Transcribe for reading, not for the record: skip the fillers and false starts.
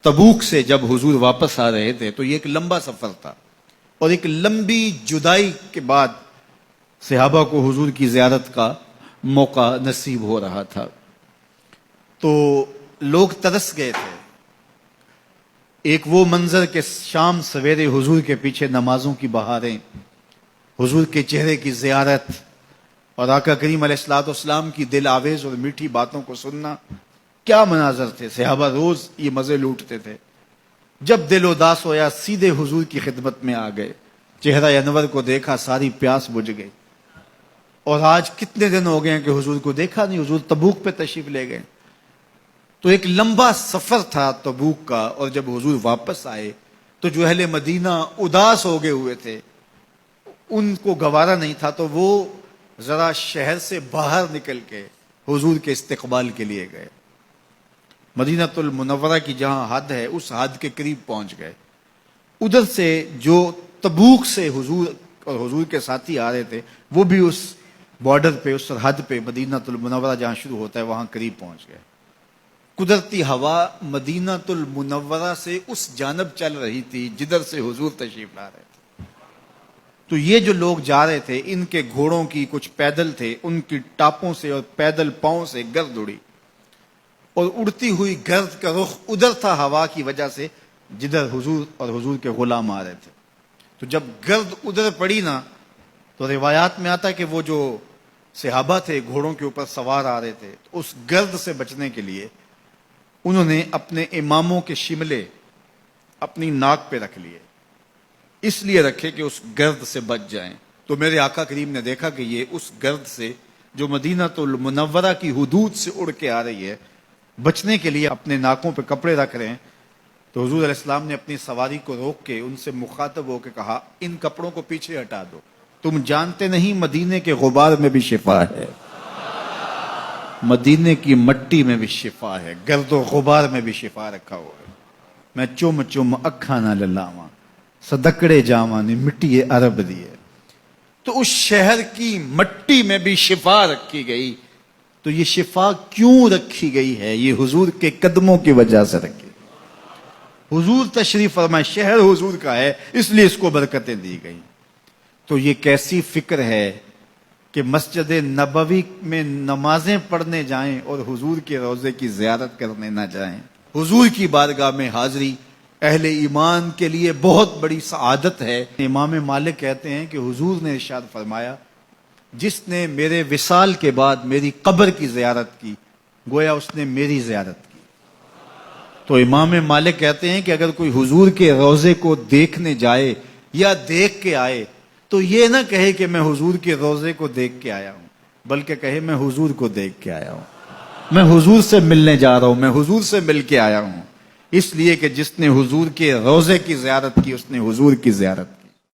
تبوک سے جب حضور واپس آ رہے تھے تو یہ ایک لمبا سفر تھا، اور ایک لمبی جدائی کے بعد صحابہ کو حضور کی زیارت کا موقع نصیب ہو رہا تھا۔ تو لوگ ترس گئے تھے۔ ایک وہ منظر کہ شام سویرے حضور کے پیچھے نمازوں کی بہاریں، حضور کے چہرے کی زیارت اور آقا کریم علیہ الصلوۃ والسلام کی دل آویز اور میٹھی باتوں کو سننا، کیا مناظر تھے۔ صحابہ روز یہ مزے لوٹتے تھے۔ جب دل اداس ہویا سیدھے حضور کی خدمت میں آ گئے، چہرہ انور کو دیکھا، ساری پیاس بجھ گئی۔ اور آج کتنے دن ہو گئے ہیں کہ حضور کو دیکھا نہیں، حضور تبوک پہ تشریف لے گئے۔ تو ایک لمبا سفر تھا تبوک کا، اور جب حضور واپس آئے تو جو اہل مدینہ اداس ہو گئے ہوئے تھے، ان کو گوارا نہیں تھا، تو وہ ذرا شہر سے باہر نکل کے حضور کے استقبال کے لیے گئے۔ مدینہ المنورہ کی جہاں حد ہے اس حد کے قریب پہنچ گئے۔ ادھر سے جو تبوک سے حضور اور حضور کے ساتھی آ رہے تھے وہ بھی اس بارڈر پہ، اس سرحد پہ، مدینہ المنورہ جہاں شروع ہوتا ہے وہاں قریب پہنچ گئے۔ قدرتی ہوا مدینہ المنورہ سے اس جانب چل رہی تھی جدھر سے حضور تشریف لا رہے تھے۔ تو یہ جو لوگ جا رہے تھے ان کے گھوڑوں کی، کچھ پیدل تھے، ان کی ٹاپوں سے اور پیدل پاؤں سے گرد اڑی، اور اڑتی ہوئی گرد کا رخ ادھر تھا ہوا کی وجہ سے جدھر حضور اور حضور کے غلام آ رہے تھے۔ تو جب گرد ادھر پڑی نا، تو روایات میں آتا ہے کہ وہ جو صحابہ تھے گھوڑوں کے اوپر سوار آ رہے تھے، تو اس گرد سے بچنے کے لیے انہوں نے اپنے اماموں کے شملے اپنی ناک پہ رکھ لیے، اس لیے رکھے کہ اس گرد سے بچ جائیں۔ تو میرے آقا کریم نے دیکھا کہ یہ اس گرد سے جو مدینہ المنورہ کی حدود سے اڑ کے آ رہی ہے، بچنے کے لیے اپنے ناکوں پہ کپڑے رکھ رہے ہیں۔ تو حضور علیہ السلام نے اپنی سواری کو روک کے ان سے مخاطب ہو کے کہا، ان کپڑوں کو پیچھے ہٹا دو، تم جانتے نہیں مدینے کے غبار میں بھی شفا ہے، مدینے کی مٹی میں بھی شفا ہے، گرد و غبار میں بھی شفا رکھا ہوا ہے۔ میں چم چم اکھاں نہ للاواں، صدقڑے جاواں نے مٹی عرب دی ہے۔ تو اس شہر کی مٹی میں بھی شفا رکھی گئی۔ تو یہ شفا کیوں رکھی گئی ہے؟ یہ حضور کے قدموں کی وجہ سے رکھی۔ حضور تشریف فرمائے، شہر حضور کا ہے، اس لیے اس کو برکتیں دی گئی۔ تو یہ کیسی فکر ہے کہ مسجد نبوی میں نمازیں پڑھنے جائیں اور حضور کے روضے کی زیارت کرنے نہ جائیں۔ حضور کی بارگاہ میں حاضری اہل ایمان کے لیے بہت بڑی سعادت ہے۔ امام مالک کہتے ہیں کہ حضور نے ارشاد فرمایا، جس نے میرے وصال کے بعد میری قبر کی زیارت کی، گویا اس نے میری زیارت کی۔ تو امام مالک کہتے ہیں کہ اگر کوئی حضور کے روضے کو دیکھنے جائے یا دیکھ کے آئے تو یہ نہ کہے کہ میں حضور کے روضے کو دیکھ کے آیا ہوں، بلکہ کہے میں حضور کو دیکھ کے آیا ہوں، میں حضور سے ملنے جا رہا ہوں، میں حضور سے مل کے آیا ہوں۔ اس لیے کہ جس نے حضور کے روضے کی زیارت کی اس نے حضور کی زیارت کی۔